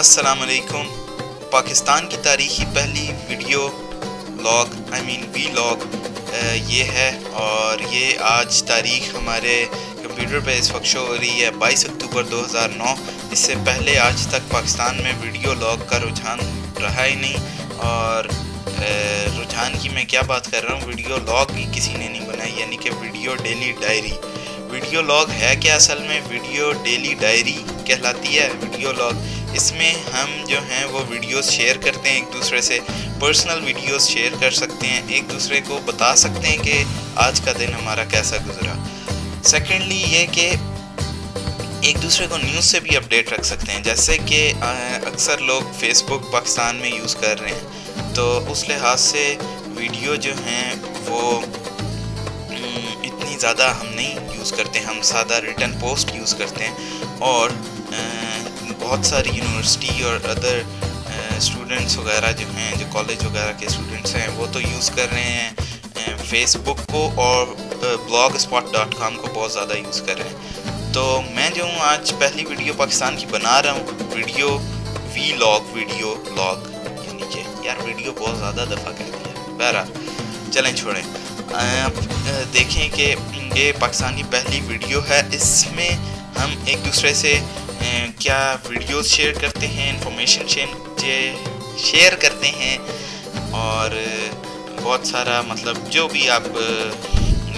السلام علیکم۔ پاکستان کی تاریخی پہلی ویڈیو وی لاگ یہ ہے، اور یہ آج تاریخ ہمارے کمپیوٹر پہ اس وقت شو ہو رہی ہے 22 اکتوبر 2009۔ اس سے پہلے آج تک پاکستان میں ویڈیو لاگ کا رجحان رہا ہی نہیں، اور رجحان کی میں کیا بات کر رہا ہوں، ویڈیو لاگ بھی کسی نے نہیں بنائی، یعنی کہ video daily diary. Video log ہے کہ اصل میں ویڈیو ڈیلی ڈائری کہلاتی ہے ویڈیو لاگ۔ اس میں ہم جو ہیں وہ ویڈیوز شیئر کرتے ہیں ایک دوسرے سے، پرسنل ویڈیوز شیئر کر سکتے ہیں، ایک دوسرے کو بتا سکتے ہیں کہ آج کا دن ہمارا کیسا گزرا۔ سیکنڈلی یہ کہ ایک دوسرے کو نیوز سے بھی اپڈیٹ رکھ سکتے ہیں، جیسے کہ اکثر لوگ فیس بک پاکستان میں یوز کر رہے ہیں، تو اس لحاظ سے ویڈیو جو ہیں وہ اتنی زیادہ ہم نہیں یوز کرتے، ہم سادہ ریٹن پوسٹ یوز کرتے ہیں، اور بہت ساری یونیورسٹی اور ادر اسٹوڈنٹس وغیرہ جو ہیں، جو کالج وغیرہ کے اسٹوڈنٹس ہیں، وہ تو یوز کر رہے ہیں فیس بک کو، اور blogspot.com کو بہت زیادہ یوز کر رہے ہیں۔ تو میں جو ہوں آج پہلی ویڈیو پاکستان کی بنا رہا ہوں، ویڈیو وی لاگ، ویڈیو لاگ، یعنی کہ یار ویڈیو بہت زیادہ دفعہ کہہ دیا، بہرحال چلیں چھوڑیں۔ آپ دیکھیں کہ یہ پاکستان کی پہلی ویڈیو ہے، اس میں ہم ایک دوسرے سے کیا ویڈیوز شیئر کرتے ہیں، انفارمیشن شیئر کرتے ہیں، اور بہت سارا مطلب جو بھی آپ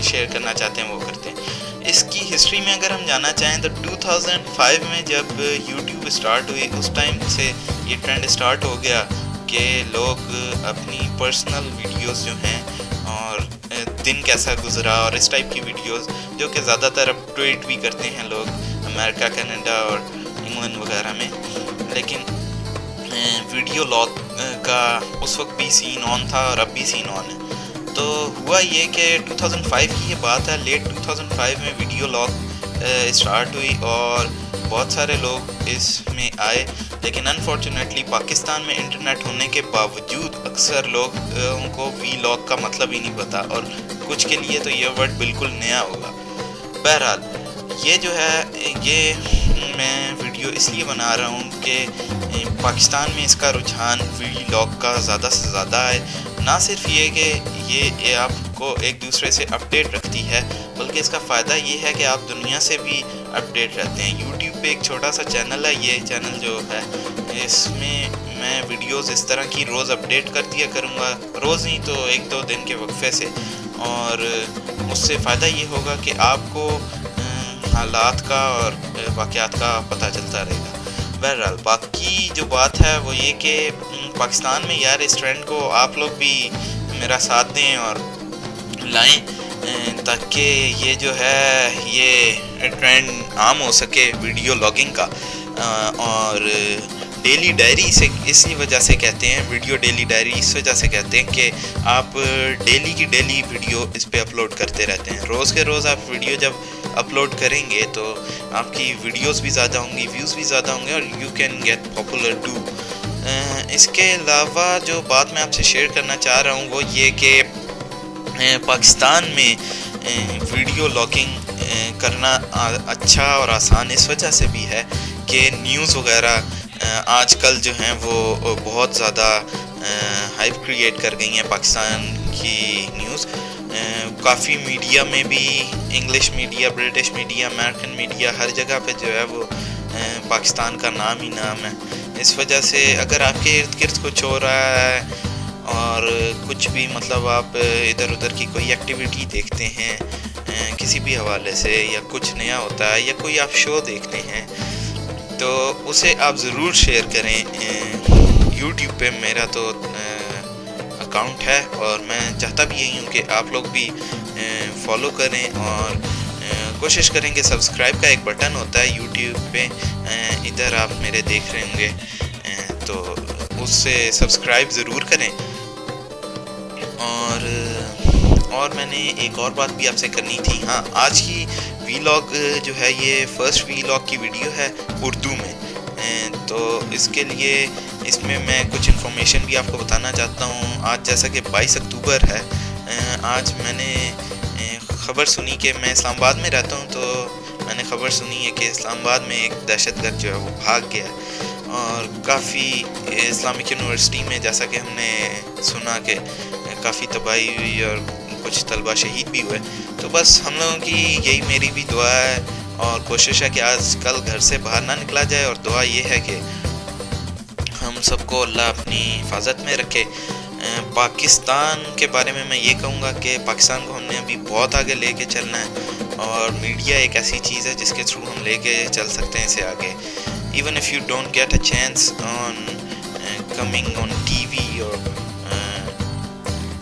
شیئر کرنا چاہتے ہیں وہ کرتے ہیں۔ اس کی ہسٹری میں اگر ہم جانا چاہیں تو 2005 میں جب یوٹیوب اسٹارٹ ہوئی، اس ٹائم سے یہ ٹرینڈ اسٹارٹ ہو گیا کہ لوگ اپنی پرسنل ویڈیوز جو ہیں اور دن کیسا گزرا اور اس ٹائپ کی ویڈیوز، جو کہ زیادہ تر اب ٹویٹ بھی کرتے ہیں لوگ امریکہ، کینیڈا اور انگلینڈ وغیرہ میں، لیکن ویڈیو لاگ کا اس وقت بھی سین آن تھا اور اب بھی سین آن ہے۔ تو ہوا یہ کہ 2005 کی یہ بات ہے، لیٹ 2005 میں ویڈیو لاگ اسٹارٹ ہوئی اور بہت سارے لوگ اس میں آئے، لیکن انفارچونیٹلی پاکستان میں انٹرنیٹ ہونے کے باوجود اکثر لوگوں کو وی لاگ کا مطلب ہی نہیں پتہ، اور کچھ کے لیے تو یہ ورڈ بالکل نیا ہوگا۔ بہرحال یہ جو ہے، یہ میں ویڈیو اس لیے بنا رہا ہوں کہ پاکستان میں اس کا رجحان وی لاگ کا زیادہ سے زیادہ ہے۔ نہ صرف یہ کہ یہ آپ کو ایک دوسرے سے اپڈیٹ رکھتی ہے، بلکہ اس کا فائدہ یہ ہے کہ آپ دنیا سے بھی اپڈیٹ رہتے ہیں۔ یوٹیوب پہ ایک چھوٹا سا چینل ہے، یہ چینل جو ہے اس میں میں ویڈیوز اس طرح کی روز اپڈیٹ کر دیا کروں گا، روز نہیں تو ایک دو دن کے وقفے سے، اور اس سے فائدہ یہ ہوگا کہ آپ کو حالات کا اور واقعات کا پتہ چلتا رہے گا۔ بہرحال باقی جو بات ہے وہ یہ کہ پاکستان میں یار اس ٹرینڈ کو آپ لوگ بھی میرا ساتھ دیں اور لائیں، تاکہ یہ جو ہے یہ ٹرینڈ عام ہو سکے ویڈیو لاگنگ کا۔ اور ڈیلی ڈائری سے اسی وجہ سے کہتے ہیں، ویڈیو ڈیلی ڈائری اس وجہ سے کہتے ہیں کہ آپ ڈیلی کی ڈیلی ویڈیو اس پہ اپلوڈ کرتے رہتے ہیں۔ روز کے روز آپ ویڈیو جب اپلوڈ کریں گے تو آپ کی ویڈیوز بھی زیادہ ہوں گی، ویوز بھی زیادہ ہوں گے، اور you can get popular too. اس کے علاوہ جو بات میں آپ سے شیئر کرنا چاہ رہا ہوں وہ یہ کہ پاکستان میں ویڈیو لاگنگ کرنا اچھا اور آسان اس وجہ سے بھی ہے کہ نیوز وغیرہ آج کل جو ہیں وہ بہت زیادہ ہائپ کریٹ کر گئی ہیں۔ پاکستان کی نیوز کافی میڈیا میں بھی، English media, British media, American media, ہر جگہ پہ جو ہے وہ پاکستان کا نام ہی نام ہے۔ اس وجہ سے اگر آپ کے ارد گرد کچھ ہو رہا ہے اور کچھ بھی مطلب آپ ادھر ادھر کی کوئی ایکٹیویٹی دیکھتے ہیں کسی بھی حوالے سے، یا کچھ نیا ہوتا ہے، یا کوئی آپ شو دیکھتے ہیں، تو اسے آپ ضرور شیئر کریں۔ یوٹیوب پہ میرا تو اکاؤنٹ ہے، اور میں چاہتا بھی یہی ہوں کہ آپ لوگ بھی فالو کریں، اور کوشش کریں کہ سبسکرائب کا ایک بٹن ہوتا ہے یوٹیوب پہ، ادھر آپ میرے دیکھ رہے ہوں گے، تو اس سے سبسکرائب ضرور کریں۔ اور میں نے ایک اور بات بھی آپ سے کرنی تھی، ہاں، آج کی وی لاگ جو ہے یہ فرسٹ وی لاگ کی ویڈیو ہے اردو میں، تو اس کے لیے اس میں کچھ انفارمیشن بھی آپ کو بتانا چاہتا ہوں۔ آج جیسا کہ 22 اکتوبر ہے، آج میں نے خبر سنی کہ میں اسلام آباد میں رہتا ہوں، تو میں نے خبر سنی ہے کہ اسلام آباد میں ایک دہشت گرد جو ہے وہ بھاگ گیا ہے۔ اور کافی اسلامک یونیورسٹی میں جیسا کہ ہم نے سنا کہ کافی تباہی ہوئی اور کچھ طلبہ شہید بھی ہوئے. تو بس ہم لوگوں کی یہی میری بھی دعا ہے اور کوشش ہے کہ آج کل گھر سے باہر نہ نکلا جائے, اور دعا یہ ہے کہ ہم سب کو اللہ اپنی حفاظت میں رکھے. پاکستان کے بارے میں میں یہ کہوں گا کہ پاکستان کو ہم نے ابھی بہت آگے لے کے چلنا ہے, اور میڈیا ایک ایسی چیز ہے جس کے تھرو ہم لے کے چل سکتے ہیں اسے آگے. Even if you don't get a chance on coming on T V اور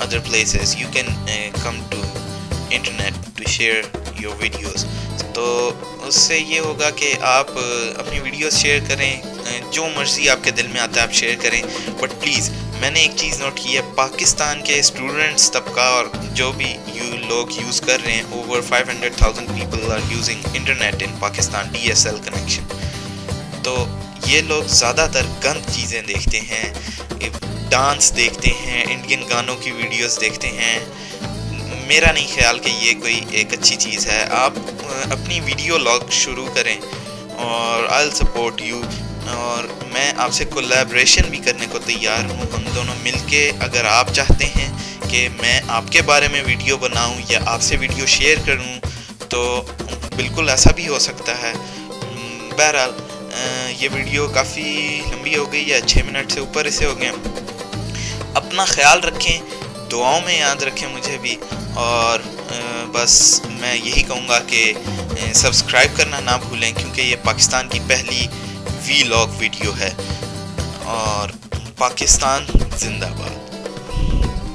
other places, you can come to internet to share your videos. تو اس سے یہ ہوگا کہ آپ اپنی ویڈیوز شیئر کریں, جو مرضی آپ کے دل میں آتا ہے آپ شیئر کریں, بٹ پلیز میں نے ایک چیز نوٹ کی ہے, پاکستان کے اسٹوڈنٹس طبقہ اور جو بھی لوگ یوز کر رہے ہیں, over 500,000 people are using internet in Pakistan, DSL connection. تو یہ لوگ زیادہ تر گند چیزیں دیکھتے ہیں, ڈانس دیکھتے ہیں, انڈین گانوں کی ویڈیوز دیکھتے ہیں. میرا نہیں خیال کہ یہ کوئی ایک اچھی چیز ہے. آپ اپنی ویڈیو لاگ شروع کریں اور I'll support you, اور میں آپ سے کولیبریشن بھی کرنے کو تیار ہوں. ہم دونوں مل کے اگر آپ چاہتے ہیں کہ میں آپ کے بارے میں ویڈیو بناؤں یا آپ سے ویڈیو شیئر کروں تو بالکل ایسا بھی ہو سکتا ہے. بہرحال یہ ویڈیو کافی لمبی ہو گئی ہے, 6 منٹ سے اوپر اسے ہو گئے. اپنا خیال رکھیں, دعاؤں میں یاد رکھیں مجھے بھی, اور بس میں یہی کہوں گا کہ سبسکرائب کرنا نہ بھولیں, کیونکہ یہ پاکستان کی پہلی وی لاگ ویڈیو ہے. اور پاکستان زندہ باد.